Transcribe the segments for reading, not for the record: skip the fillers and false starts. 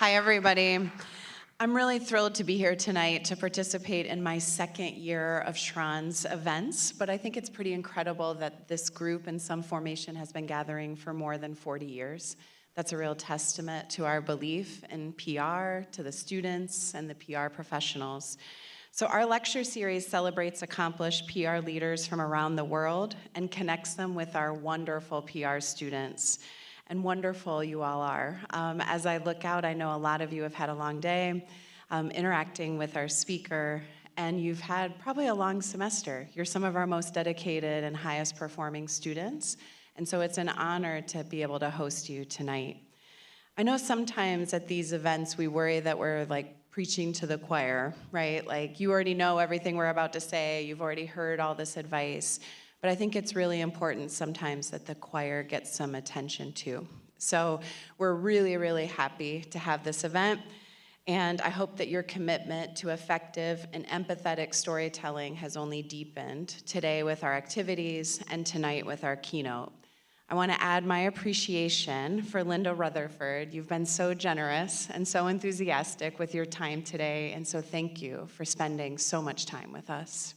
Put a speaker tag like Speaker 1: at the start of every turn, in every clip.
Speaker 1: Hi, everybody. I'm really thrilled to be here tonight to participate in my second year of Schranz events, but I think it's pretty incredible that this group in some formation has been gathering for more than 40 years. That's a real testament to our belief in PR, to the students and the PR professionals. So our lecture series celebrates accomplished PR leaders from around the world and connects them with our wonderful PR students. And wonderful you all are. As I look out, I know a lot of you have had a long day interacting with our speaker, and you've had probably a long semester. You're some of our most dedicated and highest performing students, and so it's an honor to be able to host you tonight. I know sometimes at these events we worry that we're like preaching to the choir, right? Like you already know everything we're about to say, you've already heard all this advice. But I think it's really important sometimes that the choir gets some attention too. So we're really, really happy to have this event, and I hope that your commitment to effective and empathetic storytelling has only deepened today with our activities and tonight with our keynote. I want to add my appreciation for Linda Rutherford. You've been so generous and so enthusiastic with your time today, and so thank you for spending so much time with us.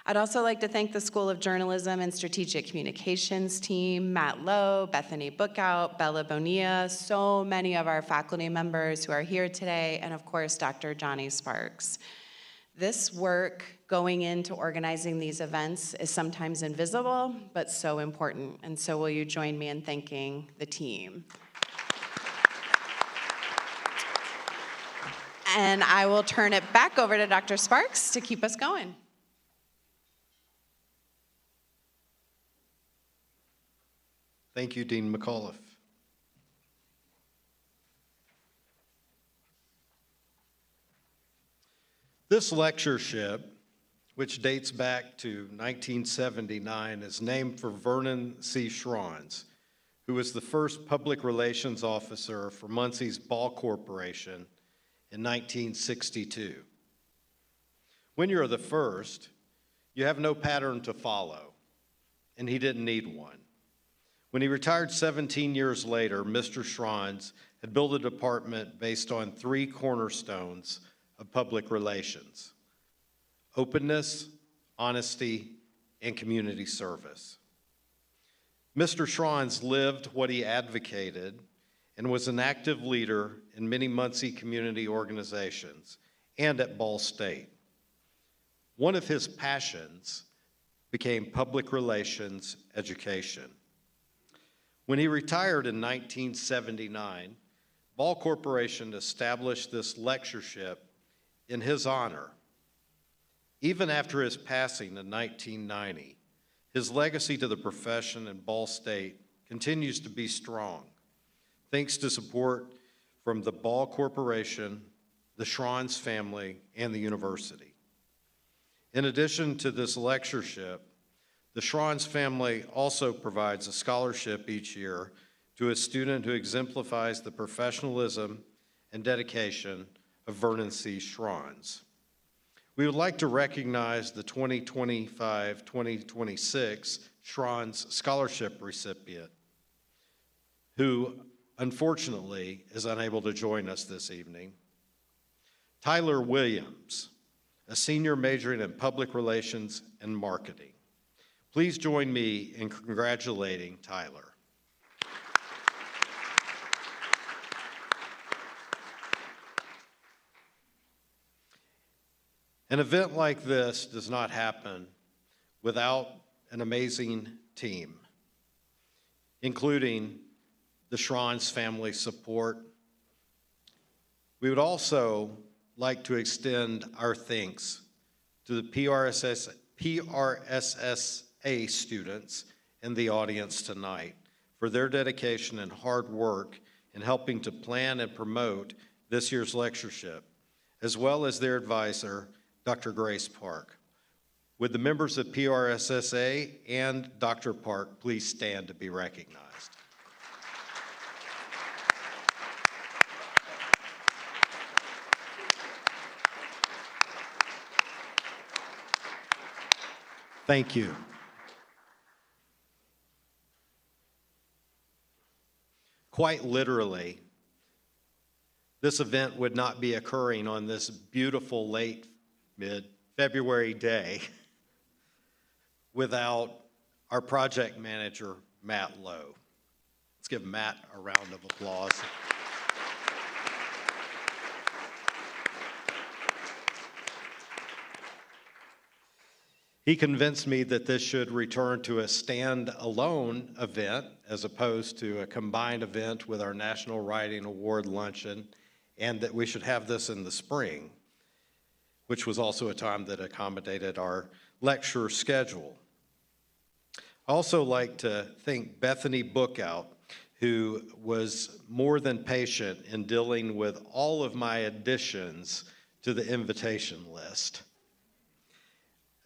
Speaker 1: I'd also like to thank the School of Journalism and Strategic Communications team, Matt Lowe, Bethany Bookout, Bella Bonilla, so many of our faculty members who are here today, and of course, Dr. Johnny Sparks. This work going into organizing these events is sometimes invisible, but so important. And so will you join me in thanking the team? And I will turn it back over to Dr. Sparks to keep us going.
Speaker 2: Thank you, Dean McAuliffe. This lectureship, which dates back to 1979, is named for Vernon C. Schranz, who was the first public relations officer for Muncie's Ball Corporation in 1962. When you're the first, you have no pattern to follow, and he didn't need one. When he retired 17 years later, Mr. Schranz had built a department based on three cornerstones of public relations: openness, honesty, and community service. Mr. Schranz lived what he advocated and was an active leader in many Muncie community organizations and at Ball State. One of his passions became public relations education. When he retired in 1979, Ball Corporation established this lectureship in his honor. Even after his passing in 1990, his legacy to the profession in Ball State continues to be strong, thanks to support from the Ball Corporation, the Schranz family, and the university. In addition to this lectureship, the Schranz family also provides a scholarship each year to a student who exemplifies the professionalism and dedication of Vernon C. Schranz. We would like to recognize the 2025-2026 Schranz Scholarship recipient, who unfortunately is unable to join us this evening. Tyler Williams, a senior majoring in public relations and marketing. Please join me in congratulating Tyler. An event like this does not happen without an amazing team, including the Schranz family support. We would also like to extend our thanks to the PRSSA students in the audience tonight for their dedication and hard work in helping to plan and promote this year's lectureship, as well as their advisor, Dr. Grace Park. Would the members of PRSSA and Dr. Park please stand to be recognized? Thank you. Quite literally, this event would not be occurring on this beautiful late mid-February day without our project manager, Matt Lowe. Let's give Matt a round of applause. He convinced me that this should return to a stand-alone event as opposed to a combined event with our National Writing Award luncheon, and that we should have this in the spring, which was also a time that accommodated our lecture schedule. I also like to thank Bethany Bookout, who was more than patient in dealing with all of my additions to the invitation list,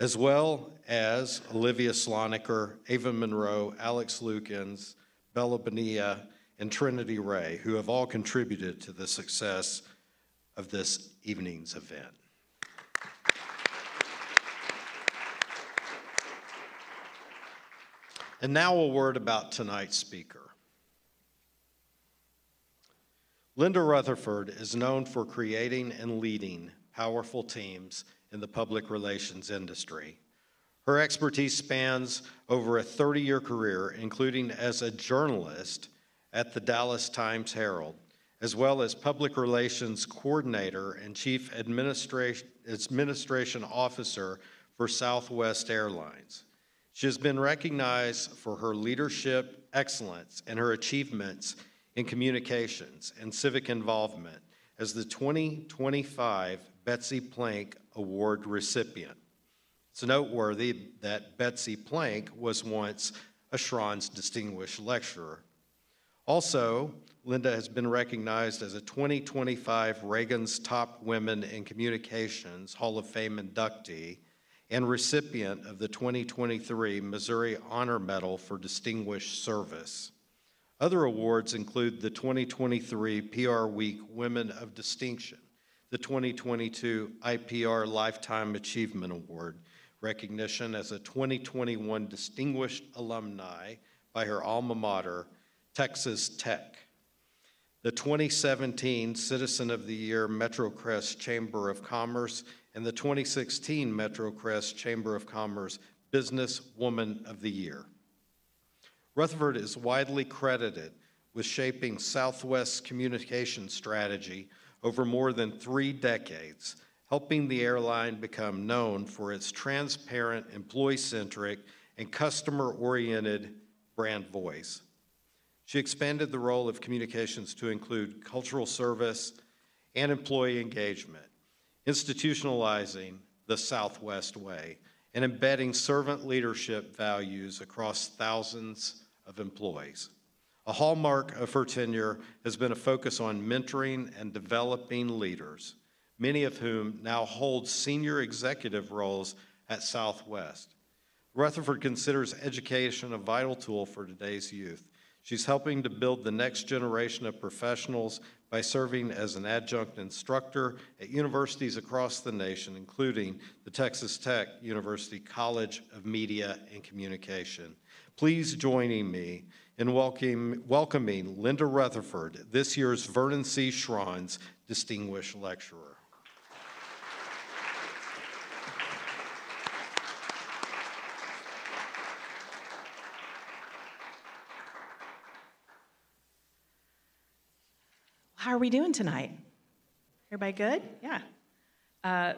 Speaker 2: as well as Olivia Sloniker, Ava Monroe, Alex Lukens, Bella Bonilla, and Trinity Ray, who have all contributed to the success of this evening's event. And now a word about tonight's speaker. Linda Rutherford is known for creating and leading powerful teams in the public relations industry. Her expertise spans over a 30-year career, including as a journalist at the Dallas Times-Herald, as well as public relations coordinator and chief administration officer for Southwest Airlines. She has been recognized for her leadership excellence and her achievements in communications and civic involvement as the 2025 Betsy Plank Award recipient. It's noteworthy that Betsy Plank was once a Schranz Distinguished Lecturer. Also, Linda has been recognized as a 2025 Reagan's Top Women in Communications Hall of Fame inductee and recipient of the 2023 Missouri Honor Medal for Distinguished Service. Other awards include the 2023 PR Week Women of Distinction, the 2022 IPR Lifetime Achievement Award, recognition as a 2021 Distinguished Alumni by her alma mater, Texas Tech, the 2017 Citizen of the Year MetroCrest Chamber of Commerce, and the 2016 MetroCrest Chamber of Commerce Businesswoman of the Year. Rutherford is widely credited with shaping Southwest's communication strategy over more than 3 decades, helping the airline become known for its transparent, employee-centric, and customer-oriented brand voice. She expanded the role of communications to include cultural service and employee engagement, institutionalizing the Southwest way, and embedding servant leadership values across thousands of employees. A hallmark of her tenure has been a focus on mentoring and developing leaders, many of whom now hold senior executive roles at Southwest. Rutherford considers education a vital tool for today's youth. She's helping to build the next generation of professionals by serving as an adjunct instructor at universities across the nation, including the Texas Tech University College of Media and Communication. Please join me in welcoming Linda Rutherford, this year's Vernon C. Schranz Distinguished Lecturer.
Speaker 3: How are we doing tonight? Everybody good? Yeah.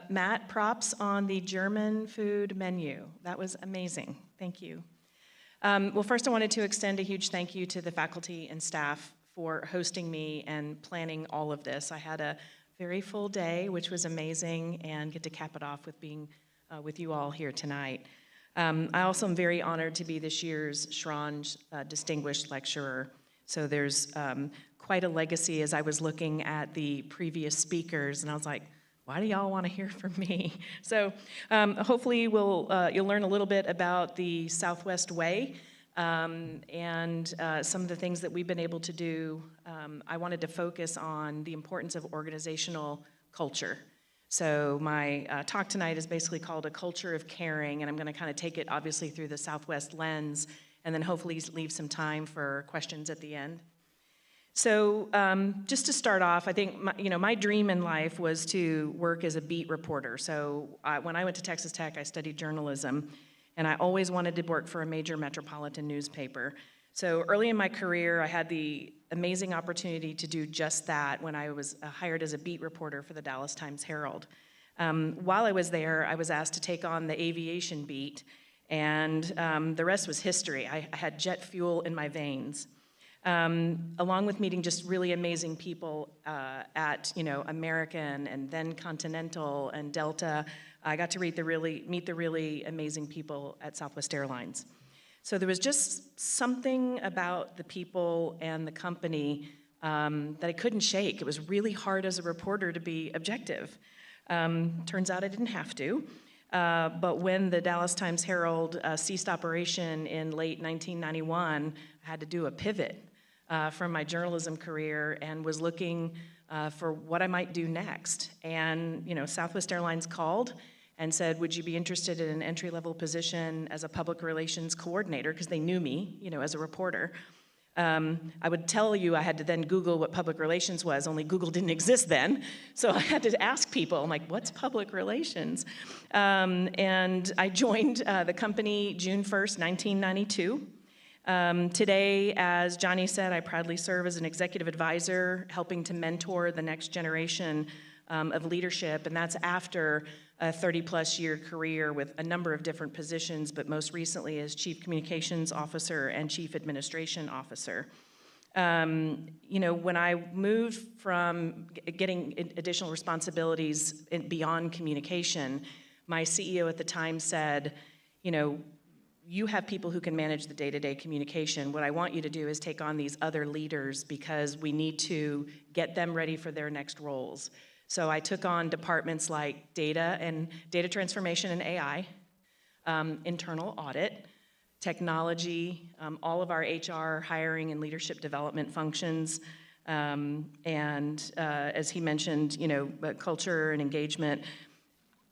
Speaker 3: Matt, props on the German food menu. That was amazing. Thank you. Well, first I wanted to extend a huge thank you to the faculty and staff for hosting me and planning all of this. I had a very full day, which was amazing, and get to cap it off with being with you all here tonight. I also am very honored to be this year's Schranz Distinguished Lecturer. So there's quite a legacy as I was looking at the previous speakers, and I was like, why do y'all want to hear from me? So hopefully you'll learn a little bit about the Southwest Way and some of the things that we've been able to do. I wanted to focus on the importance of organizational culture. So my talk tonight is basically called A Culture of Caring, and I'm going to kind of take it obviously through the Southwest lens, and then hopefully leave some time for questions at the end. So just to start off, I think my dream in life was to work as a beat reporter. So when I went to Texas Tech, I studied journalism, and I always wanted to work for a major metropolitan newspaper. So early in my career, I had the amazing opportunity to do just that when I was hired as a beat reporter for the Dallas Times-Herald. While I was there, I was asked to take on the aviation beat, and the rest was history. I had jet fuel in my veins. Along with meeting just really amazing people at American and then Continental and Delta, I got to meet the really amazing people at Southwest Airlines. So there was just something about the people and the company that I couldn't shake. It was really hard as a reporter to be objective. Turns out I didn't have to. But when the Dallas Times-Herald ceased operation in late 1991, I had to do a pivot from my journalism career and was looking for what I might do next. And Southwest Airlines called and said, would you be interested in an entry-level position as a public relations coordinator, because they knew me, as a reporter. I would tell you I had to then Google what public relations was, only Google didn't exist then. So I had to ask people, I'm like, what's public relations? And I joined the company June 1st, 1992. Today, as Johnny said, I proudly serve as an executive advisor, helping to mentor the next generation of leadership, and that's after a 30-plus year career with a number of different positions, but most recently as Chief Communications Officer and Chief Administration Officer. When I moved from getting additional responsibilities beyond communication, my CEO at the time said, you have people who can manage the day-to-day communication. What I want you to do is take on these other leaders because we need to get them ready for their next roles. So I took on departments like data and data transformation and AI, internal audit, technology, all of our HR, hiring, and leadership development functions, and as he mentioned, culture and engagement.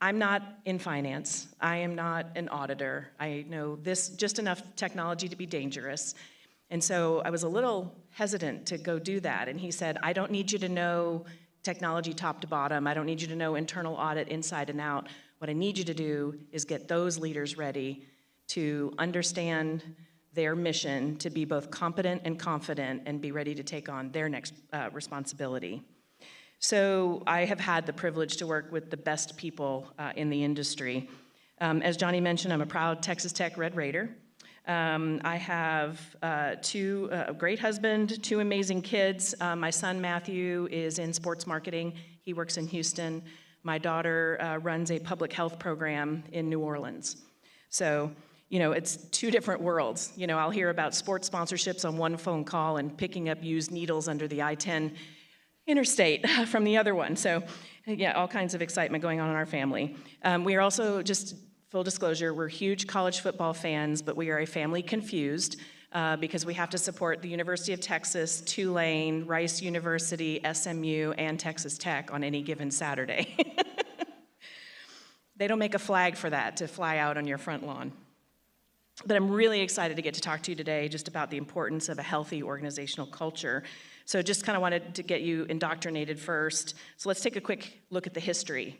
Speaker 3: I'm not in finance. I am not an auditor. I know this just enough technology to be dangerous. And so I was a little hesitant to go do that. And he said, I don't need you to know technology top to bottom. I don't need you to know internal audit inside and out. What I need you to do is get those leaders ready to understand their mission, to be both competent and confident, and be ready to take on their next responsibility. So I have had the privilege to work with the best people in the industry. As Johnny mentioned, I'm a proud Texas Tech Red Raider. I have a great husband, 2 amazing kids. My son Matthew is in sports marketing. He works in Houston. My daughter runs a public health program in New Orleans. So, it's 2 different worlds. I'll hear about sports sponsorships on one phone call and picking up used needles under the I-10 interstate from the other one. So, yeah, all kinds of excitement going on in our family. We are also, just full disclosure, we're huge college football fans, but we are a family confused because we have to support the University of Texas, Tulane, Rice University, SMU, and Texas Tech on any given Saturday. They don't make a flag for that to fly out on your front lawn. But I'm really excited to get to talk to you today just about the importance of a healthy organizational culture. So just kind of wanted to get you indoctrinated first. So let's take a quick look at the history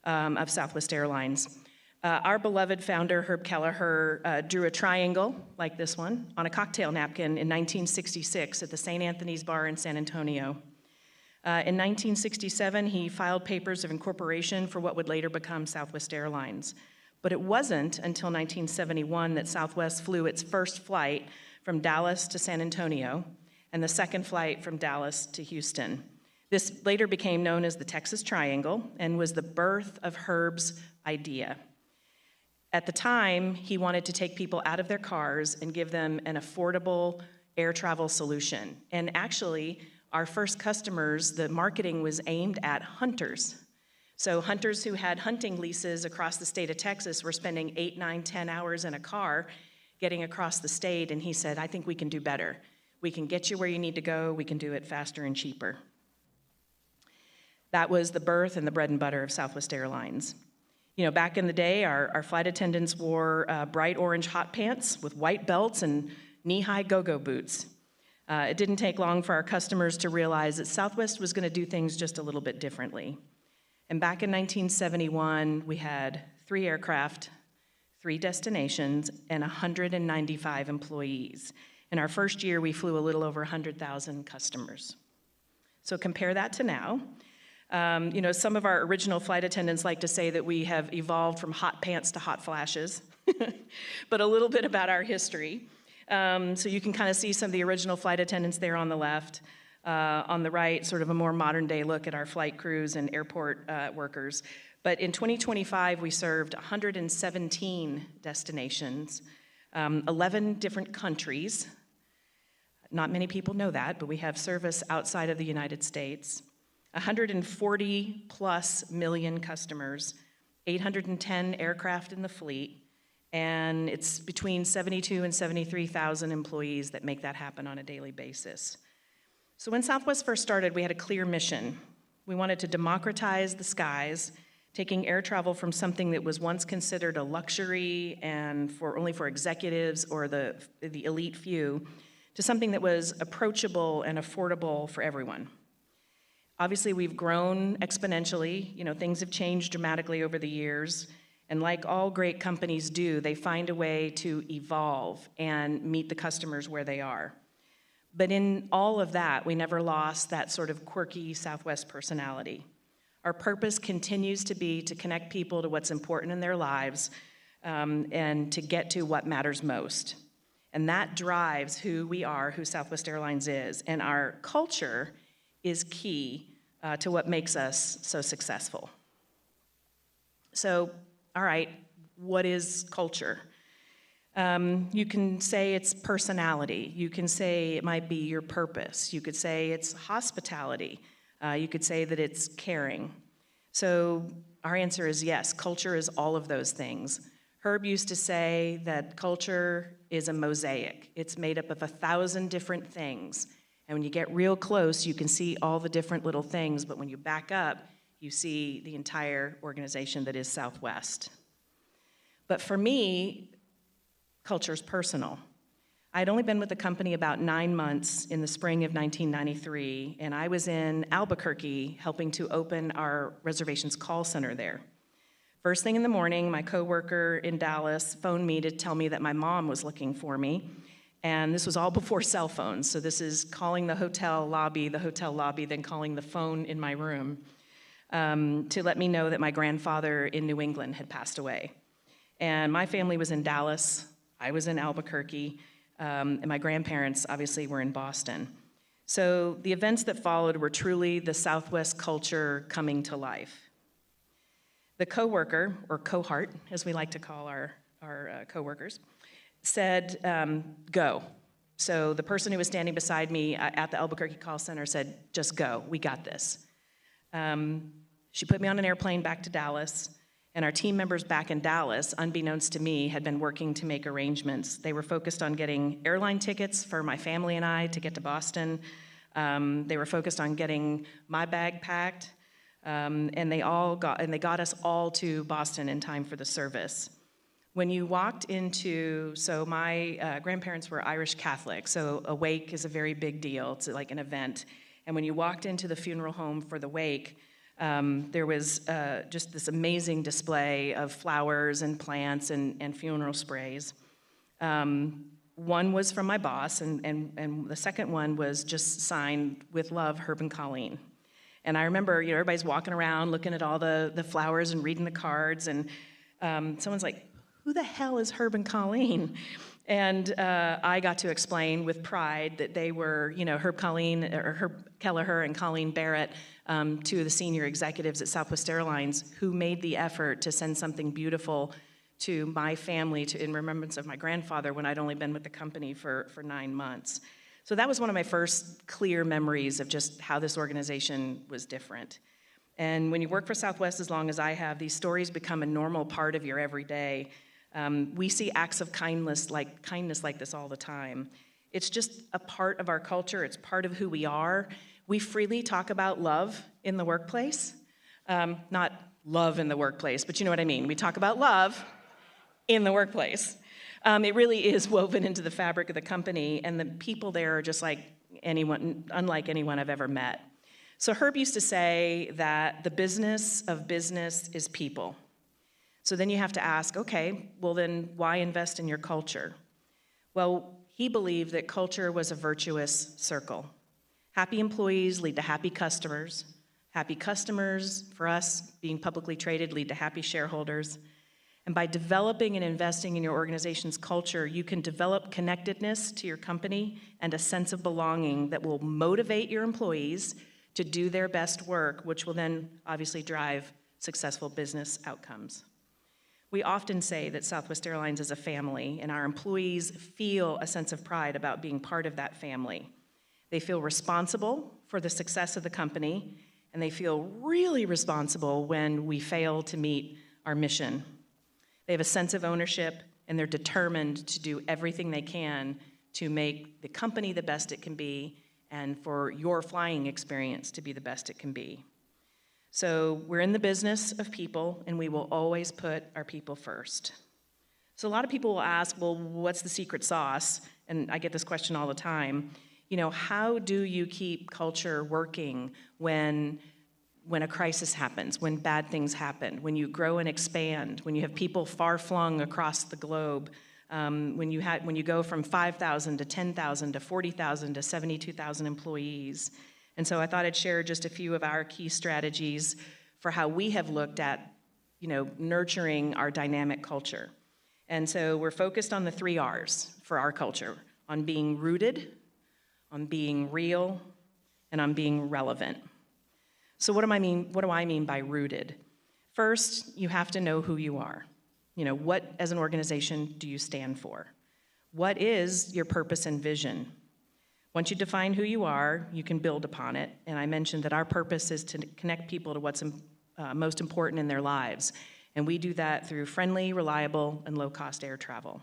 Speaker 3: of Southwest Airlines. Our beloved founder, Herb Kelleher, drew a triangle like this one on a cocktail napkin in 1966 at the St. Anthony's Bar in San Antonio. In 1967, he filed papers of incorporation for what would later become Southwest Airlines. But it wasn't until 1971 that Southwest flew its first flight from Dallas to San Antonio and the second flight from Dallas to Houston. This later became known as the Texas Triangle and was the birth of Herb's idea. At the time, he wanted to take people out of their cars and give them an affordable air travel solution. And actually, our first customers, the marketing was aimed at hunters. So hunters who had hunting leases across the state of Texas were spending 8, 9, 10 hours in a car getting across the state, and he said, I think we can do better. We can get you where you need to go. We can do it faster and cheaper. That was the birth and the bread and butter of Southwest Airlines. Back in the day, our flight attendants wore bright orange hot pants with white belts and knee-high go-go boots. It didn't take long for our customers to realize that Southwest was going to do things just a little bit differently. And back in 1971, we had 3 aircraft, 3 destinations, and 195 employees. In our first year, we flew a little over 100,000 customers. So compare that to now. Some of our original flight attendants like to say that we have evolved from hot pants to hot flashes, but a little bit about our history. So you can kind of see some of the original flight attendants there on the left. On the right, sort of a more modern day look at our flight crews and airport workers. But in 2025, we served 117 destinations, 11 different countries. Not many people know that, but we have service outside of the United States. 140 plus million customers, 810 aircraft in the fleet, and it's between 72 and 73,000 employees that make that happen on a daily basis. So when Southwest first started, we had a clear mission. We wanted to democratize the skies, taking air travel from something that was once considered a luxury and only for executives or the elite few, to something that was approachable and affordable for everyone. Obviously, we've grown exponentially. Things have changed dramatically over the years. And like all great companies do, they find a way to evolve and meet the customers where they are. But in all of that, we never lost that sort of quirky Southwest personality. Our purpose continues to be to connect people to what's important in their lives and to get to what matters most. And that drives who we are, who Southwest Airlines is. And our culture is key to what makes us so successful. So, all right, what is culture? You can say it's personality. You can say it might be your purpose. You could say it's hospitality. You could say that it's caring. So our answer is yes, culture is all of those things. Herb used to say that culture is a mosaic. It's made up of 1,000 different things. And when you get real close, you can see all the different little things, but when you back up, you see the entire organization that is Southwest. But for me, culture is personal. I'd only been with the company about 9 months in the spring of 1993, and I was in Albuquerque helping to open our reservations call center there. First thing in the morning, my coworker in Dallas phoned me to tell me that my mom was looking for me, and this was all before cell phones, so this is calling the hotel lobby, then calling the phone in my room to let me know that my grandfather in New England had passed away. And my family was in Dallas, I was in Albuquerque, and my grandparents obviously were in Boston. So the events that followed were truly the Southwest culture coming to life. The coworker, or cohort, as we like to call our coworkers, said, go. So the person who was standing beside me at the Albuquerque call center said, just go, we got this. She put me on an airplane back to Dallas, and our team members back in Dallas, unbeknownst to me, had been working to make arrangements. They were focused on getting airline tickets for my family and I to get to Boston. They were focused on getting my bag packed, and they got us all to Boston in time for the service. When you walked into, so my grandparents were Irish Catholic, so a wake is a very big deal. It's like an event. And when you walked into the funeral home for the wake, there was just this amazing display of flowers and plants and funeral sprays. One was from my boss, and the second one was just signed with love, Herb and Colleen. And I remember, everybody's walking around looking at all the flowers and reading the cards, and someone's like, who the hell is Herb and Colleen? And I got to explain with pride that they were, Herb Kelleher and Colleen Barrett, two of the senior executives at Southwest Airlines, who made the effort to send something beautiful to my family in remembrance of my grandfather when I'd only been with the company for 9 months. So that was one of my first clear memories of just how this organization was different. And when you work for Southwest as long as I have, these stories become a normal part of your everyday. We see acts of kindness like this all the time. It's just a part of our culture. It's part of who we are. We freely talk about love in the workplace. Not love in the workplace, but you know what I mean. We talk about love in the workplace. It really is woven into the fabric of the company, and the people there are just like unlike anyone I've ever met. So Herb used to say that the business of business is people. So then you have to ask, okay, well then why invest in your culture? Well, he believed that culture was a virtuous circle. Happy employees lead to happy customers. Happy customers, for us, being publicly traded, lead to happy shareholders. And by developing and investing in your organization's culture, you can develop connectedness to your company and a sense of belonging that will motivate your employees to do their best work, which will then obviously drive successful business outcomes. We often say that Southwest Airlines is a family, and our employees feel a sense of pride about being part of that family. They feel responsible for the success of the company, and they feel really responsible when we fail to meet our mission. They have a sense of ownership, and they're determined to do everything they can to make the company the best it can be and for your flying experience to be the best it can be. So we're in the business of people, and we will always put our people first. So a lot of people will ask, well, what's the secret sauce? And I get this question all the time. You know, how do you keep culture working when a crisis happens, when bad things happen, when you grow and expand, when you have people far-flung across the globe, when you go from 5,000 to 10,000 to 40,000 to 72,000 employees? And so I thought I'd share just a few of our key strategies for how we have looked at, nurturing our dynamic culture. And so we're focused on the 3 R's for our culture: on being rooted, on being real, and on being relevant. So what do I mean by rooted? First, you have to know who you are. What as an organization do you stand for? What is your purpose and vision? Once you define who you are, you can build upon it. And I mentioned that our purpose is to connect people to what's most important in their lives. And we do that through friendly, reliable, and low-cost air travel.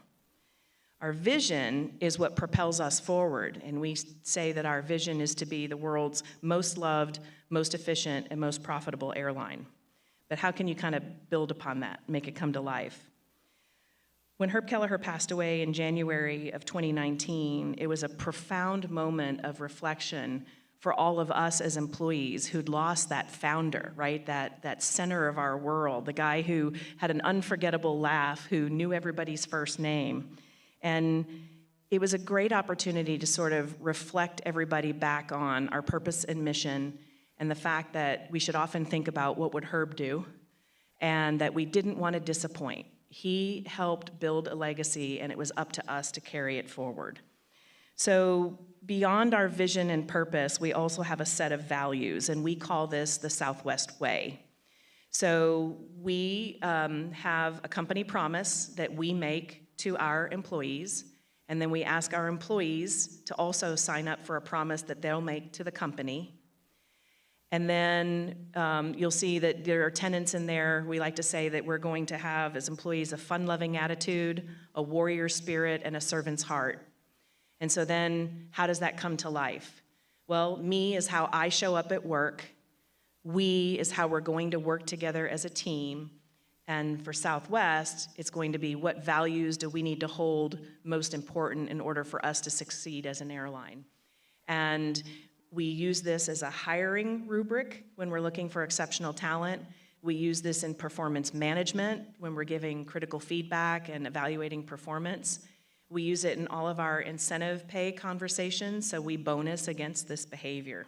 Speaker 3: Our vision is what propels us forward. And we say that our vision is to be the world's most loved, most efficient, and most profitable airline. But how can you kind of build upon that, make it come to life? When Herb Kelleher passed away in January of 2019, it was a profound moment of reflection for all of us as employees who'd lost that founder, right? That center of our world, the guy who had an unforgettable laugh, who knew everybody's first name. And it was a great opportunity to sort of reflect everybody back on our purpose and mission, and the fact that we should often think about what would Herb do, and that we didn't want to disappoint. He helped build a legacy, and it was up to us to carry it forward. So beyond our vision and purpose, we also have a set of values, and we call this the Southwest Way. So we have a company promise that we make to our employees, and then we ask our employees to also sign up for a promise that they'll make to the company. And then you'll see that there are tenets in there. We like to say that we're going to have, as employees, a fun-loving attitude, a warrior spirit, and a servant's heart. And so then how does that come to life? Well, me is how I show up at work. We is how we're going to work together as a team. And for Southwest, it's going to be what values do we need to hold most important in order for us to succeed as an airline. And we use this as a hiring rubric when we're looking for exceptional talent. We use this in performance management when we're giving critical feedback and evaluating performance. We use it in all of our incentive pay conversations, so we bonus against this behavior.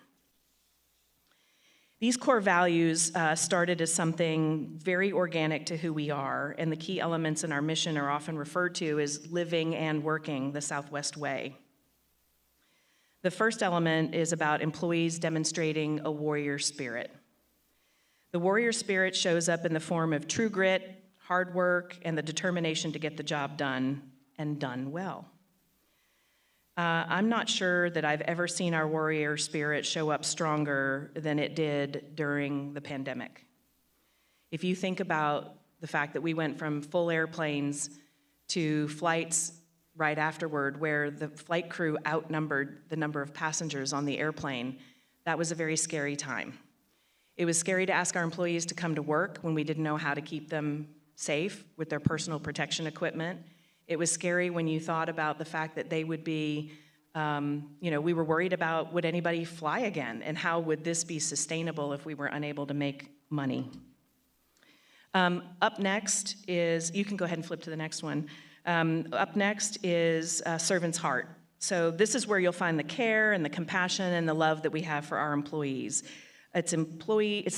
Speaker 3: These core values started as something very organic to who we are, and the key elements in our mission are often referred to as living and working the Southwest Way. The first element is about employees demonstrating a warrior spirit. The warrior spirit shows up in the form of true grit, hard work, and the determination to get the job done, and done well. I'm not sure that I've ever seen our warrior spirit show up stronger than it did during the pandemic. If you think about the fact that we went from full airplanes to flights right afterward where the flight crew outnumbered the number of passengers on the airplane, that was a very scary time. It was scary to ask our employees to come to work when we didn't know how to keep them safe with their personal protection equipment. It was scary when you thought about the fact that they would be We were worried about would anybody fly again, and how would this be sustainable if we were unable to make money. Up next is, you can go ahead and flip to the next one. Up next is Servant's Heart. So this is where you'll find the care and the compassion and the love that we have for our employees. It's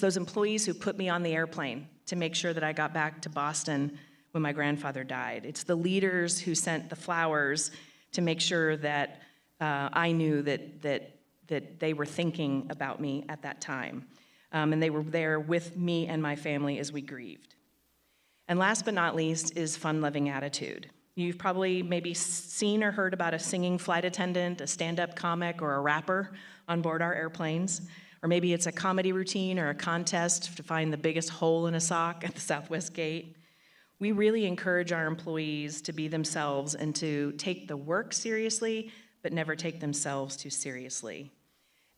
Speaker 3: those employees who put me on the airplane to make sure that I got back to Boston when my grandfather died. It's the leaders who sent the flowers to make sure that I knew that they were thinking about me at that time. And they were there with me and my family as we grieved. And last but not least is fun-loving attitude. You've probably maybe seen or heard about a singing flight attendant, a stand-up comic, or a rapper on board our airplanes. Or maybe it's a comedy routine or a contest to find the biggest hole in a sock at the Southwest Gate. We really encourage our employees to be themselves and to take the work seriously, but never take themselves too seriously.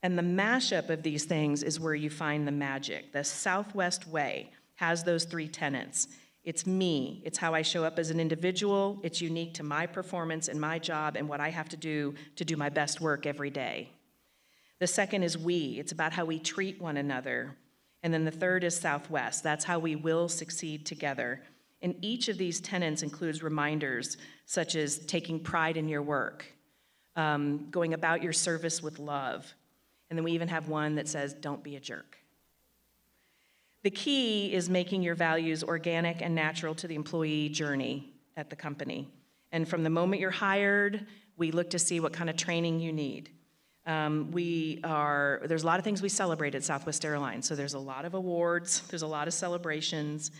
Speaker 3: And the mashup of these things is where you find the magic. The Southwest Way has those 3 tenets. It's me, it's how I show up as an individual, it's unique to my performance and my job and what I have to do my best work every day. The second is we, it's about how we treat one another. And then the third is Southwest, that's how we will succeed together. And each of these tenets includes reminders such as taking pride in your work, going about your service with love. And then we even have one that says, don't be a jerk. The key is making your values organic and natural to the employee journey at the company. And from the moment you're hired, we look to see what kind of training you need. There's a lot of things we celebrate at Southwest Airlines. So there's a lot of awards, there's a lot of celebrations.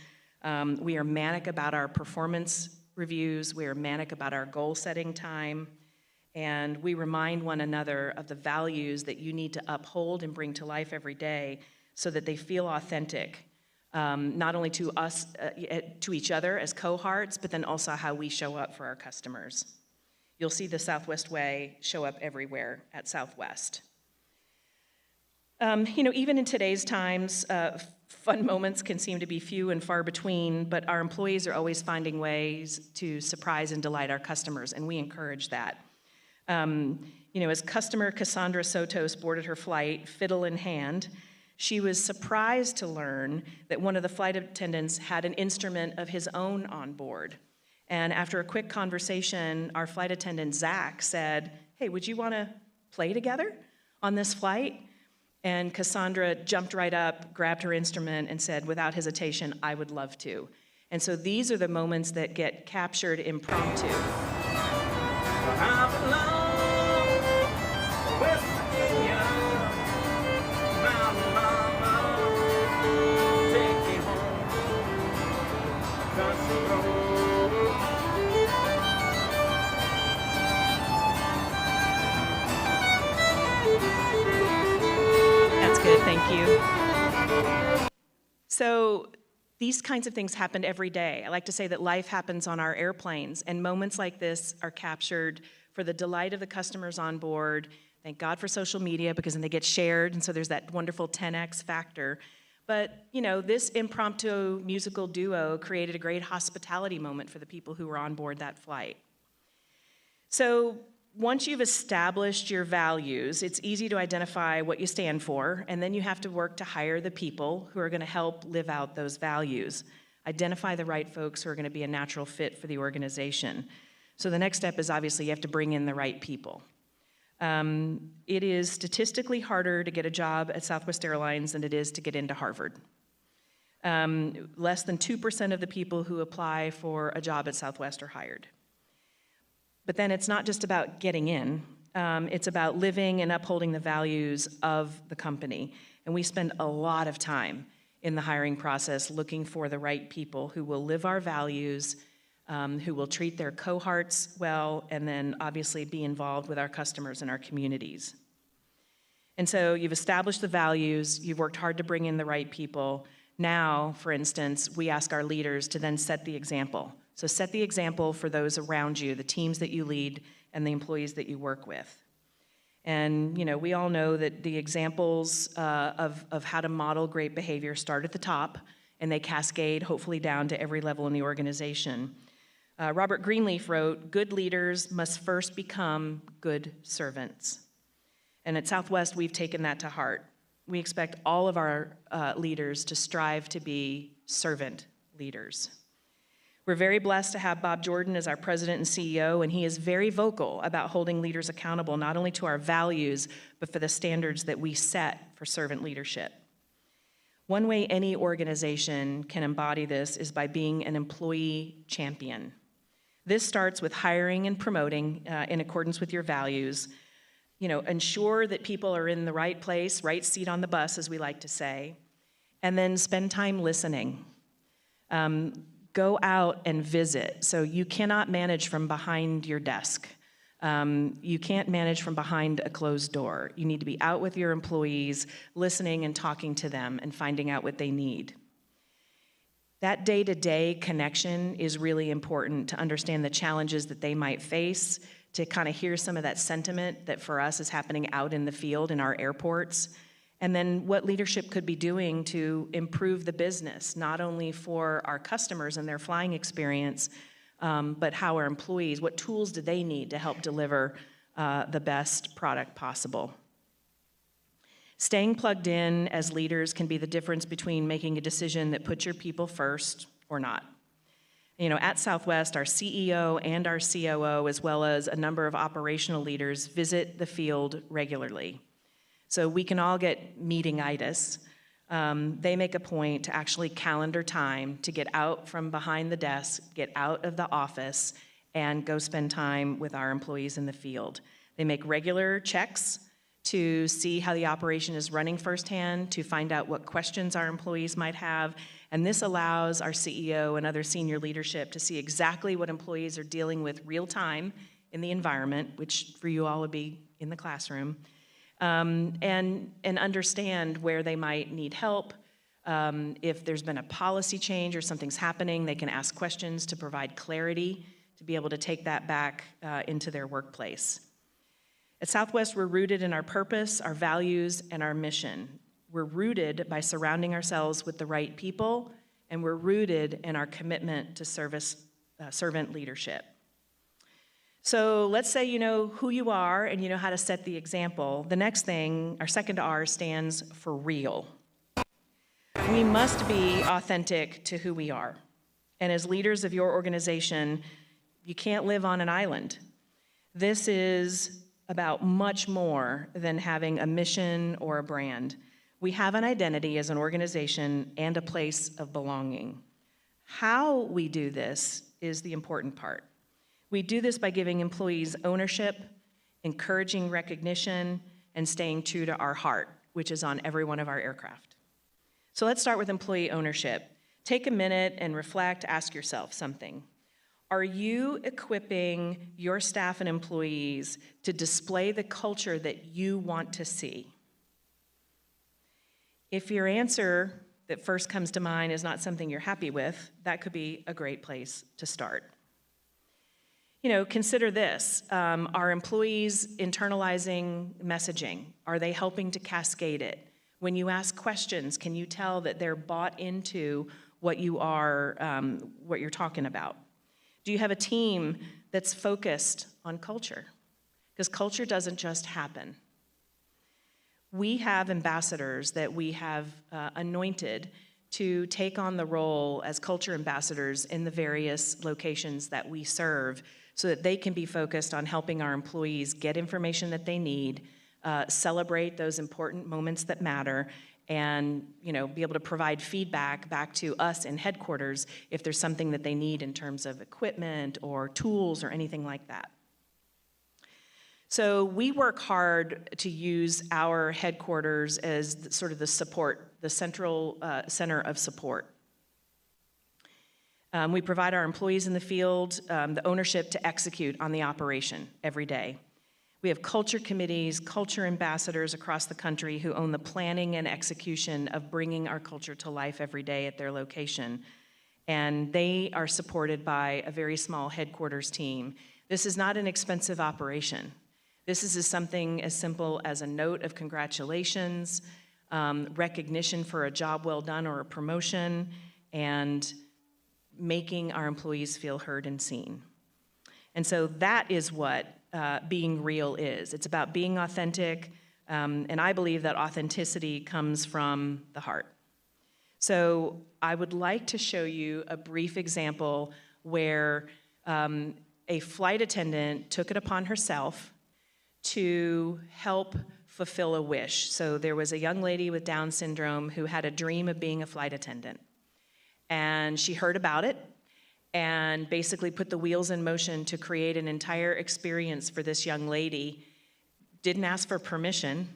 Speaker 3: We are manic about our performance reviews. We are manic about our goal setting time. And we remind one another of the values that you need to uphold and bring to life every day so that they feel authentic, not only to us, to each other as cohorts, but then also how we show up for our customers. You'll see the Southwest Way show up everywhere at Southwest. Even in today's times, fun moments can seem to be few and far between, but our employees are always finding ways to surprise and delight our customers, and we encourage that. As customer Cassandra Sotos boarded her flight, fiddle in hand, she was surprised to learn that one of the flight attendants had an instrument of his own on board. And after a quick conversation, our flight attendant, Zach, said, "Hey, would you want to play together on this flight?" And Cassandra jumped right up, grabbed her instrument, and said, without hesitation, "I would love to." And so these are the moments that get captured impromptu. That's good, thank you. So these kinds of things happen every day. I like to say that life happens on our airplanes, and moments like this are captured for the delight of the customers on board. Thank God for social media, because then they get shared, and so there's that wonderful 10x factor. But, this impromptu musical duo created a great hospitality moment for the people who were on board that flight. So once you've established your values, it's easy to identify what you stand for, and then you have to work to hire the people who are going to help live out those values. Identify the right folks who are going to be a natural fit for the organization. So the next step is obviously you have to bring in the right people. It is statistically harder to get a job at Southwest Airlines than it is to get into Harvard. Less than 2% of the people who apply for a job at Southwest are hired. But then it's not just about getting in, it's about living and upholding the values of the company. And we spend a lot of time in the hiring process looking for the right people who will live our values, who will treat their cohorts well, and then obviously be involved with our customers and our communities. And so you've established the values, you've worked hard to bring in the right people. Now, for instance, we ask our leaders to then set the example. So set the example for those around you, the teams that you lead, and the employees that you work with. And, we all know that the examples of how to model great behavior start at the top, and they cascade hopefully down to every level in the organization. Robert Greenleaf wrote, "Good leaders must first become good servants." And at Southwest, we've taken that to heart. We expect all of our leaders to strive to be servant leaders. We're very blessed to have Bob Jordan as our president and CEO, and he is very vocal about holding leaders accountable, not only to our values, but for the standards that we set for servant leadership. One way any organization can embody this is by being an employee champion. This starts with hiring and promoting in accordance with your values. Ensure that people are in the right place, right seat on the bus, as we like to say, and then spend time listening. Go out and visit. So you cannot manage from behind your desk. You can't manage from behind a closed door. You need to be out with your employees, listening and talking to them and finding out what they need. That day-to-day connection is really important to understand the challenges that they might face, to kind of hear some of that sentiment that for us is happening out in the field in our airports, and then what leadership could be doing to improve the business, not only for our customers and their flying experience, but how our employees, what tools do they need to help deliver the best product possible. Staying plugged in as leaders can be the difference between making a decision that puts your people first or not. At Southwest, our CEO and our COO, as well as a number of operational leaders, visit the field regularly. So we can all get meetingitis. They make a point to actually calendar time to get out from behind the desk, get out of the office, and go spend time with our employees in the field. They make regular checks to see how the operation is running firsthand, to find out what questions our employees might have. And this allows our CEO and other senior leadership to see exactly what employees are dealing with real time in the environment, which for you all would be in the classroom, and understand where they might need help. If there's been a policy change or something's happening, they can ask questions to provide clarity, to be able to take that back into their workplace. At Southwest, we're rooted in our purpose, our values, and our mission. We're rooted by surrounding ourselves with the right people, and we're rooted in our commitment to servant leadership. So let's say you know who you are and you know how to set the example. The next thing, our second R, stands for real. We must be authentic to who we are. And as leaders of your organization, you can't live on an island. This is about much more than having a mission or a brand. We have an identity as an organization and a place of belonging. How we do this is the important part. We do this by giving employees ownership, encouraging recognition, and staying true to our heart, which is on every one of our aircraft. So let's start with employee ownership. Take a minute and reflect, ask yourself something. Are you equipping your staff and employees to display the culture that you want to see? If your answer that first comes to mind is not something you're happy with, that could be a great place to start. Consider this. Are employees internalizing messaging? Are they helping to cascade it? When you ask questions, can you tell that they're bought into what you're talking about? Do you have a team that's focused on culture? Because culture doesn't just happen. We have ambassadors that we have anointed to take on the role as culture ambassadors in the various locations that we serve so that they can be focused on helping our employees get information that they need, celebrate those important moments that matter, and be able to provide feedback back to us in headquarters if there's something that they need in terms of equipment or tools or anything like that. So we work hard to use our headquarters as sort of the support, the central center of support. We provide our employees in the field the ownership to execute on the operation every day. We have culture committees, culture ambassadors across the country who own the planning and execution of bringing our culture to life every day at their location. And they are supported by a very small headquarters team. This is not an expensive operation. This is something as simple as a note of congratulations, recognition for a job well done or a promotion, and making our employees feel heard and seen. And so that is what being real is. It's about being authentic, and I believe that authenticity comes from the heart. So I would like to show you a brief example where a flight attendant took it upon herself to help fulfill a wish. So there was a young lady with Down syndrome who had a dream of being a flight attendant. And she heard about it and basically put the wheels in motion to create an entire experience for this young lady. Didn't ask for permission,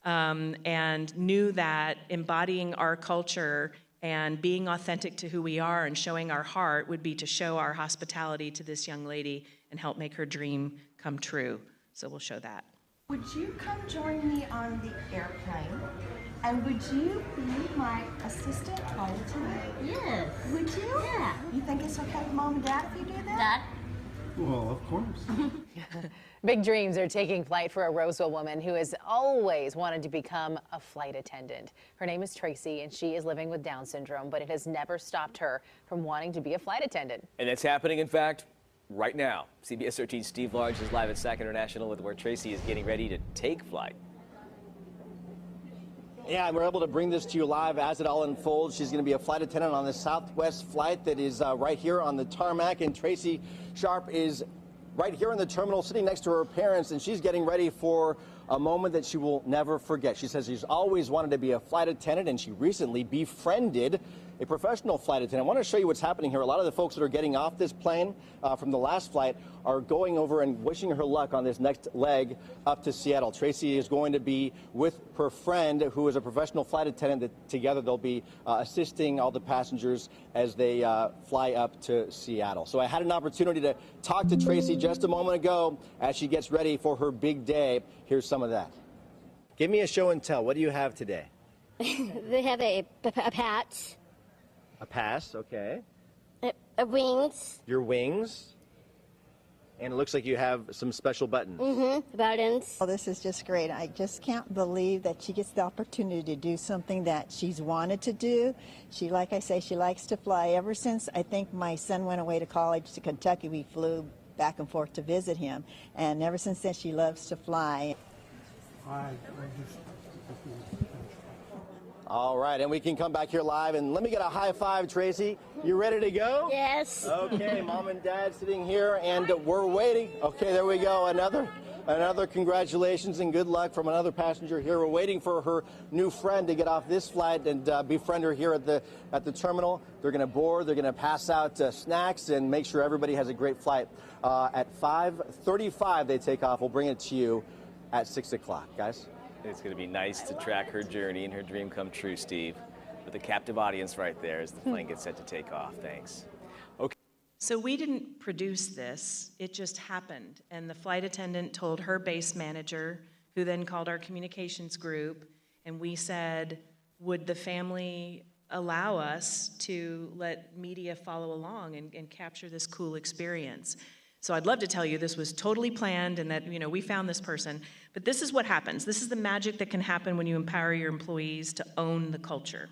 Speaker 3: and knew that embodying our culture and being authentic to who we are and showing our heart would be to show our hospitality to this young lady and help make her dream come true. So we'll show that.
Speaker 4: Would you come join me on the airplane? And would you be my assistant flight attendant?
Speaker 5: Yes.
Speaker 4: Would you?
Speaker 5: Yeah.
Speaker 4: You think it's okay with Mom and Dad if you do that?
Speaker 5: That.
Speaker 6: Well, of course.
Speaker 7: Big dreams are taking flight for a Roseville woman who has always wanted to become a flight attendant. Her name is Tracy, and she is living with Down syndrome, but it has never stopped her from wanting to be a flight attendant.
Speaker 8: And it's happening, in fact, right now. CBS 13's Steve Large is live at SAC International with where Tracy is getting ready to take flight.
Speaker 9: Yeah, and we're able to bring this to you live as it all unfolds. She's going to be a flight attendant on the Southwest flight that is right here on the tarmac, and Tracy Sharp is right here in the terminal sitting next to her parents, and she's getting ready for a moment that she will never forget. She says she's always wanted to be a flight attendant, and she recently befriended a professional flight attendant. I want to show you what's happening here. A lot of the folks that are getting off this plane from the last flight are going over and wishing her luck on this next leg up to Seattle. Tracy is going to be with her friend, who is a professional flight attendant. That together they'll be assisting all the passengers as they fly up to Seattle. So I had an opportunity to talk to Tracy just a moment ago as she gets ready for her big day. Here's some of that. Give me a show and tell. What do you have today?
Speaker 5: They have a patch,
Speaker 9: A pass, okay.
Speaker 5: a wings,
Speaker 9: Your wings. And it looks like you have some special buttons.
Speaker 5: buttons.
Speaker 10: Well, this is just great. I just can't believe that she gets the opportunity to do something that she's wanted to do. She, like I say, she likes to fly. Ever since I think my son went away to college to Kentucky, we flew back and forth to visit him. And ever since then, she loves to fly.
Speaker 9: All right, and we can come back here live, and let me get a high five, Tracy. You ready to go?
Speaker 5: Yes.
Speaker 9: Okay, Mom and Dad sitting here, and we're waiting. Okay, there we go. Another congratulations and good luck from another passenger here. We're waiting for her new friend to get off this flight and befriend her here at the terminal. They're going to board. They're going to pass out snacks and make sure everybody has a great flight. At 5:35, they take off. We'll bring it to you at 6 o'clock, guys.
Speaker 8: It's going to be nice to track her journey and her dream come true, Steve. With a captive audience right there as the plane gets set to take off. Thanks. Okay.
Speaker 3: So we didn't produce this, it just happened. And the flight attendant told her base manager, who then called our communications group, and we said, would the family allow us to let media follow along and capture this cool experience? So I'd love to tell you this was totally planned and that, we found this person. But this is what happens. This is the magic that can happen when you empower your employees to own the culture.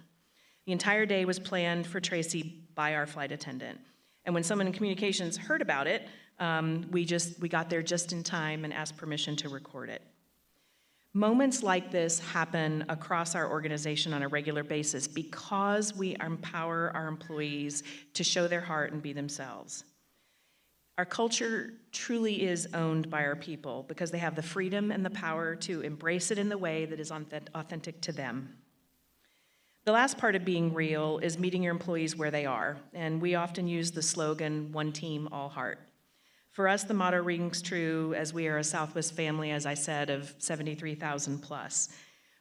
Speaker 3: The entire day was planned for Tracy by our flight attendant. And when someone in communications heard about it, we got there just in time and asked permission to record it. Moments like this happen across our organization on a regular basis because we empower our employees to show their heart and be themselves. Our culture truly is owned by our people because they have the freedom and the power to embrace it in the way that is authentic to them. The last part of being real is meeting your employees where they are, and we often use the slogan, one team, all heart. For us, the motto rings true as we are a Southwest family, as I said, of 73,000 plus.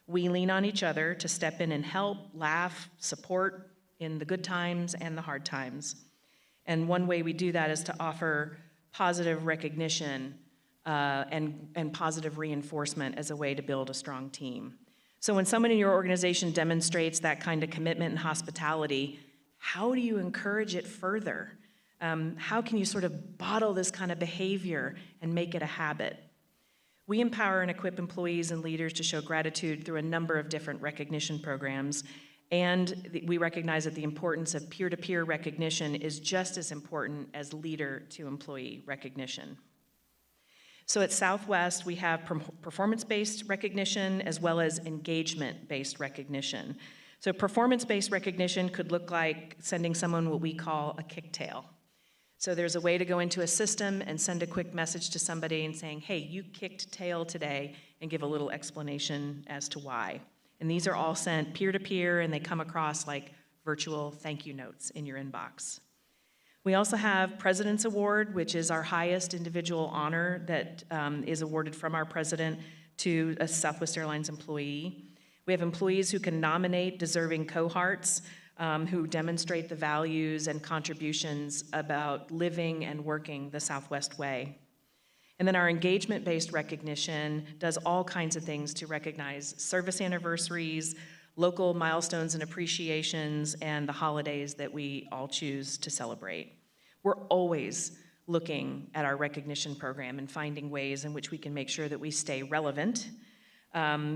Speaker 3: We lean on each other to step in and help, laugh, support in the good times and the hard times. And one way we do that is to offer positive recognition and positive reinforcement as a way to build a strong team. So when someone in your organization demonstrates that kind of commitment and hospitality, how do you encourage it further? How can you sort of bottle this kind of behavior and make it a habit? We empower and equip employees and leaders to show gratitude through a number of different recognition programs. And we recognize that the importance of peer-to-peer recognition is just as important as leader-to-employee recognition. So at Southwest, we have performance-based recognition as well as engagement-based recognition. So performance-based recognition could look like sending someone what we call a kicktail. So there's a way to go into a system and send a quick message to somebody and saying, hey, you kicked tail today, and give a little explanation as to why. And these are all sent peer-to-peer, and they come across like virtual thank you notes in your inbox. We also have President's Award, which is our highest individual honor that is awarded from our president to a Southwest Airlines employee. We have employees who can nominate deserving cohorts who demonstrate the values and contributions about living and working the Southwest way. And then our engagement-based recognition does all kinds of things to recognize service anniversaries, local milestones and appreciations, and the holidays that we all choose to celebrate. We're always looking at our recognition program and finding ways in which we can make sure that we stay relevant,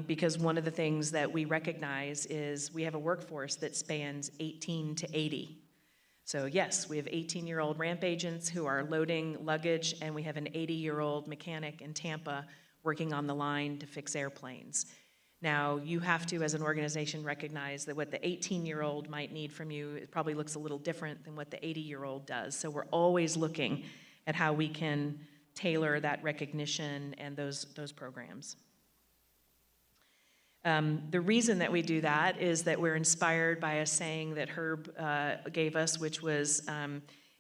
Speaker 3: because one of the things that we recognize is we have a workforce that spans 18 to 80. So yes, we have 18-year-old ramp agents who are loading luggage, and we have an 80-year-old mechanic in Tampa working on the line to fix airplanes. Now, you have to, as an organization, recognize that what the 18-year-old might need from you, it probably looks a little different than what the 80-year-old does. So we're always looking at how we can tailor that recognition and those programs. The reason that we do that is that we're inspired by a saying that Herb gave us, which was,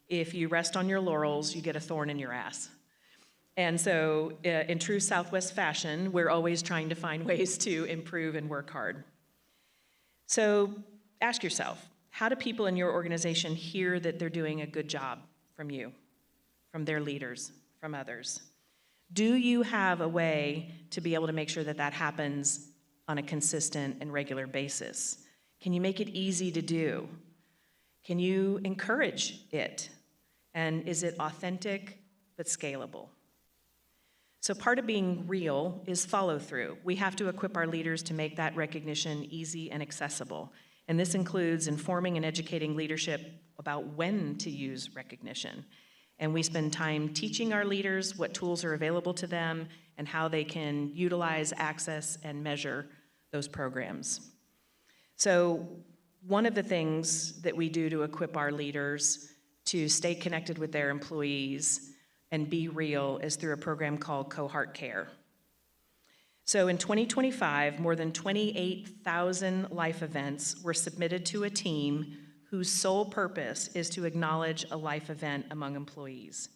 Speaker 3: if you rest on your laurels, you get a thorn in your ass. And so in true Southwest fashion, we're always trying to find ways to improve and work hard. So ask yourself, how do people in your organization hear that they're doing a good job from you, from their leaders, from others? Do you have a way to be able to make sure that that happens on a consistent and regular basis? Can you make it easy to do? Can you encourage it? And is it authentic but scalable? So part of being real is follow through. We have to equip our leaders to make that recognition easy and accessible. And this includes informing and educating leadership about when to use recognition. And we spend time teaching our leaders what tools are available to them and how they can utilize, access, and measure those programs. So one of the things that we do to equip our leaders to stay connected with their employees and be real is through a program called Cohort Care. So in 2025, more than 28,000 life events were submitted to a team whose sole purpose is to acknowledge a life event among employees.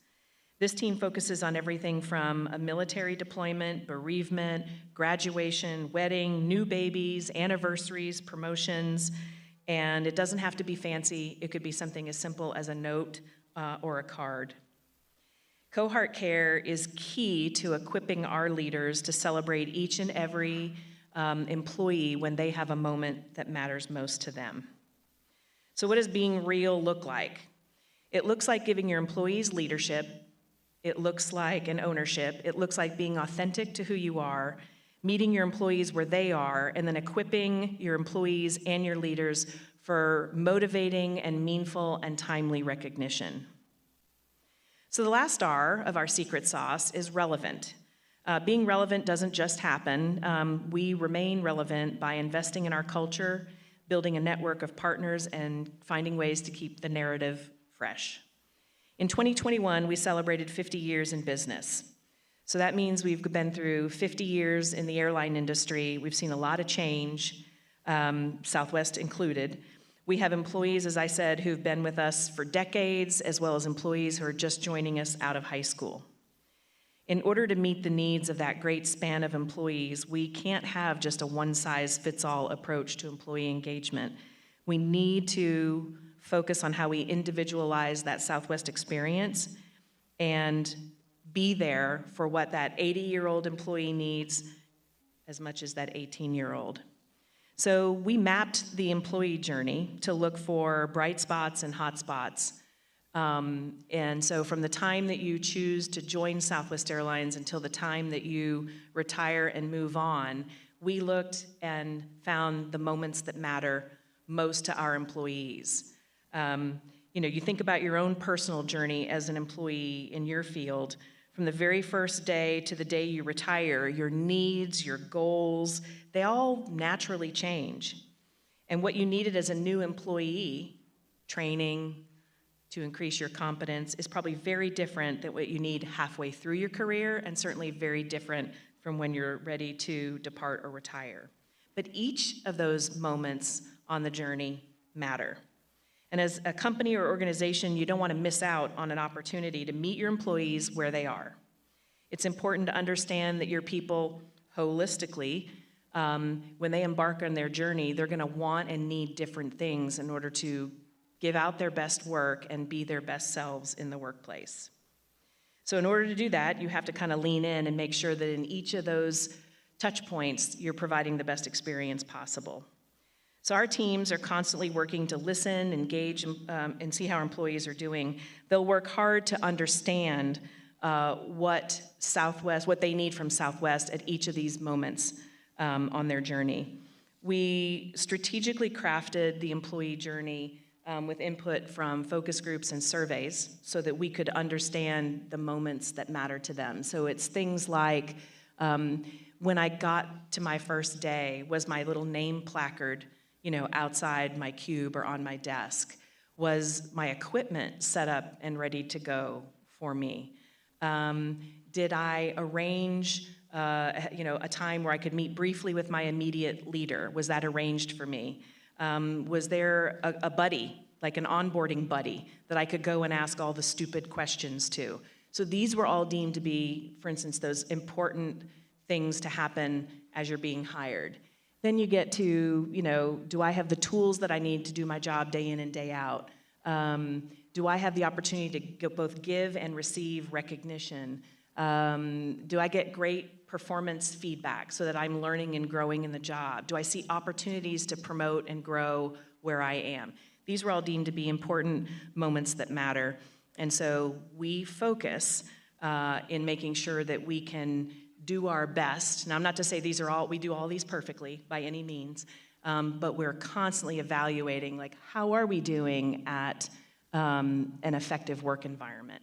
Speaker 3: This team focuses on everything from a military deployment, bereavement, graduation, wedding, new babies, anniversaries, promotions, and it doesn't have to be fancy. It could be something as simple as a note or a card. Cohort Care is key to equipping our leaders to celebrate each and every employee when they have a moment that matters most to them. So what does being real look like? It looks like giving your employees leadership. It looks like an ownership. It looks like being authentic to who you are, meeting your employees where they are, and then equipping your employees and your leaders for motivating and meaningful and timely recognition. So the last R of our secret sauce is relevant. Being relevant doesn't just happen. We remain relevant by investing in our culture, building a network of partners, and finding ways to keep the narrative fresh. In 2021, we celebrated 50 years in business. So that means we've been through 50 years in the airline industry. We've seen a lot of change, Southwest included. We have employees, as I said, who've been with us for decades, as well as employees who are just joining us out of high school. In order to meet the needs of that great span of employees, we can't have just a one-size-fits-all approach to employee engagement. We need to focus on how we individualize that Southwest experience and be there for what that 80-year-old employee needs as much as that 18-year-old. So we mapped the employee journey to look for bright spots and hot spots. And so from the time that you choose to join Southwest Airlines until the time that you retire and move on, we looked and found the moments that matter most to our employees. You think about your own personal journey as an employee in your field. From the very first day to the day you retire, your needs, your goals, they all naturally change. And what you needed as a new employee, training to increase your competence, is probably very different than what you need halfway through your career, and certainly very different from when you're ready to depart or retire. But each of those moments on the journey matter. And as a company or organization, you don't want to miss out on an opportunity to meet your employees where they are. It's important to understand that your people holistically, when they embark on their journey, they're going to want and need different things in order to give out their best work and be their best selves in the workplace. So in order to do that, you have to kind of lean in and make sure that in each of those touch points, you're providing the best experience possible. So our teams are constantly working to listen, engage, and see how our employees are doing. They'll work hard to understand what they need from Southwest at each of these moments on their journey. We strategically crafted the employee journey with input from focus groups and surveys so that we could understand the moments that matter to them. So it's things like, when I got to my first day, was my little name placard outside my cube or on my desk? Was my equipment set up and ready to go for me? Did I arrange a time where I could meet briefly with my immediate leader? Was that arranged for me? Was there a buddy, like an onboarding buddy, that I could go and ask all the stupid questions to? So these were all deemed to be, for instance, those important things to happen as you're being hired. Then you get to, do I have the tools that I need to do my job day in and day out? Do I have the opportunity to both give and receive recognition? Do I get great performance feedback so that I'm learning and growing in the job? Do I see opportunities to promote and grow where I am? These were all deemed to be important moments that matter. And so we focus in making sure that we can do our best. Now, I'm not to say we do all these perfectly by any means, but we're constantly evaluating, like, how are we doing at an effective work environment?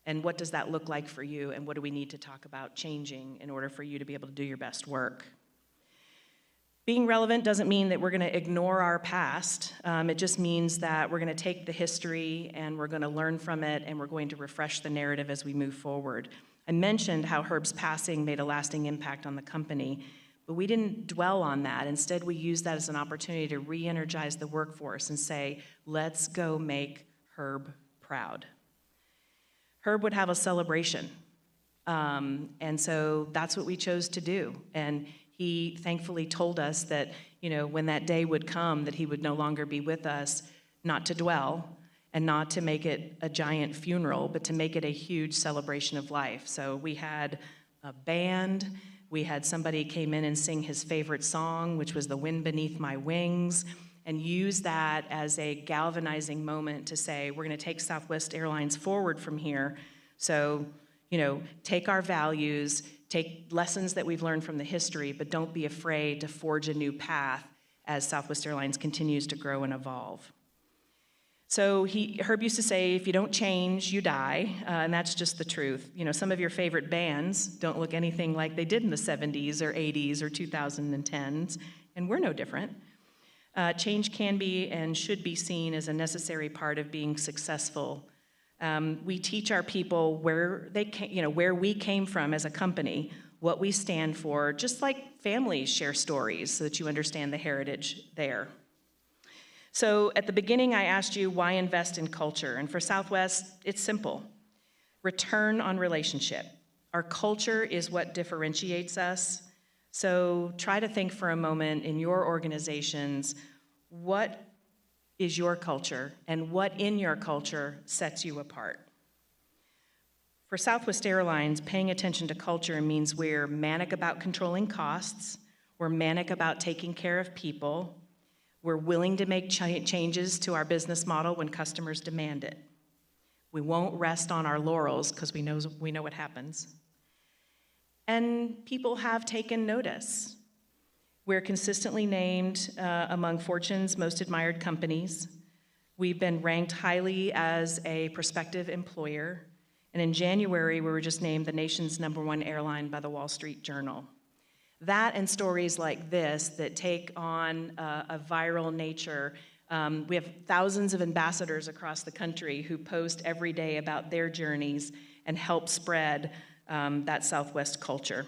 Speaker 3: And what does that look like for you? And what do we need to talk about changing in order for you to be able to do your best work? Being relevant doesn't mean that we're going to ignore our past. It just means that we're going to take the history and we're going to learn from it and we're going to refresh the narrative as we move forward. I mentioned how Herb's passing made a lasting impact on the company, but we didn't dwell on that. Instead, we used that as an opportunity to re-energize the workforce and say, let's go make Herb proud. Herb would have a celebration, and so that's what we chose to do. And he thankfully told us that, when that day would come, that he would no longer be with us, not to dwell and not to make it a giant funeral, but to make it a huge celebration of life. So we had a band, we had somebody came in and sing his favorite song, which was The Wind Beneath My Wings, and use that as a galvanizing moment to say, we're going to take Southwest Airlines forward from here. So, take our values, take lessons that we've learned from the history, but don't be afraid to forge a new path as Southwest Airlines continues to grow and evolve. So Herb used to say, if you don't change, you die, and that's just the truth. Some of your favorite bands don't look anything like they did in the 70s or 80s or 2010s, and we're no different. Change can be and should be seen as a necessary part of being successful. We teach our people where we came from as a company, what we stand for, just like families share stories so that you understand the heritage there. So at the beginning, I asked you, why invest in culture? And for Southwest, it's simple. Return on relationship. Our culture is what differentiates us. So try to think for a moment in your organizations, what is your culture and what in your culture sets you apart? For Southwest Airlines, paying attention to culture means we're manic about controlling costs, we're manic about taking care of people, we're willing to make changes to our business model when customers demand it. We won't rest on our laurels because we know what happens. And people have taken notice. We're consistently named among Fortune's most admired companies. We've been ranked highly as a prospective employer. And in January, we were just named the nation's #1 airline by the Wall Street Journal. That and stories like this that take on a viral nature. We have thousands of ambassadors across the country who post every day about their journeys and help spread that Southwest culture.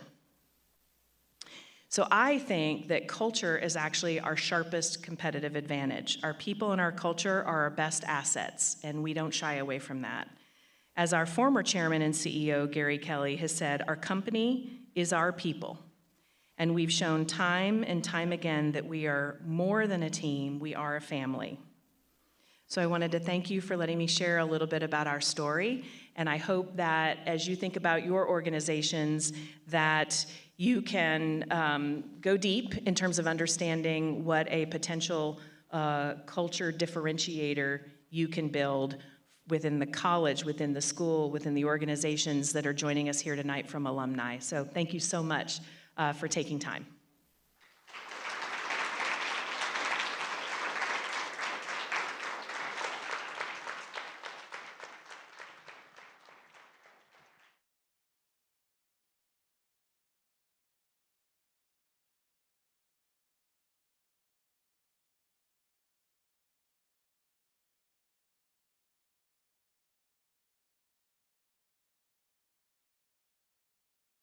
Speaker 3: So I think that culture is actually our sharpest competitive advantage. Our people and our culture are our best assets, and we don't shy away from that. As our former chairman and CEO, Gary Kelly, has said, our company is our people. And we've shown time and time again that we are more than a team, we are a family. So I wanted to thank you for letting me share a little bit about our story, and I hope that as you think about your organizations, that you can go deep in terms of understanding what a potential culture differentiator you can build within the college, within the school, within the organizations that are joining us here tonight from alumni. So thank you so much for taking time.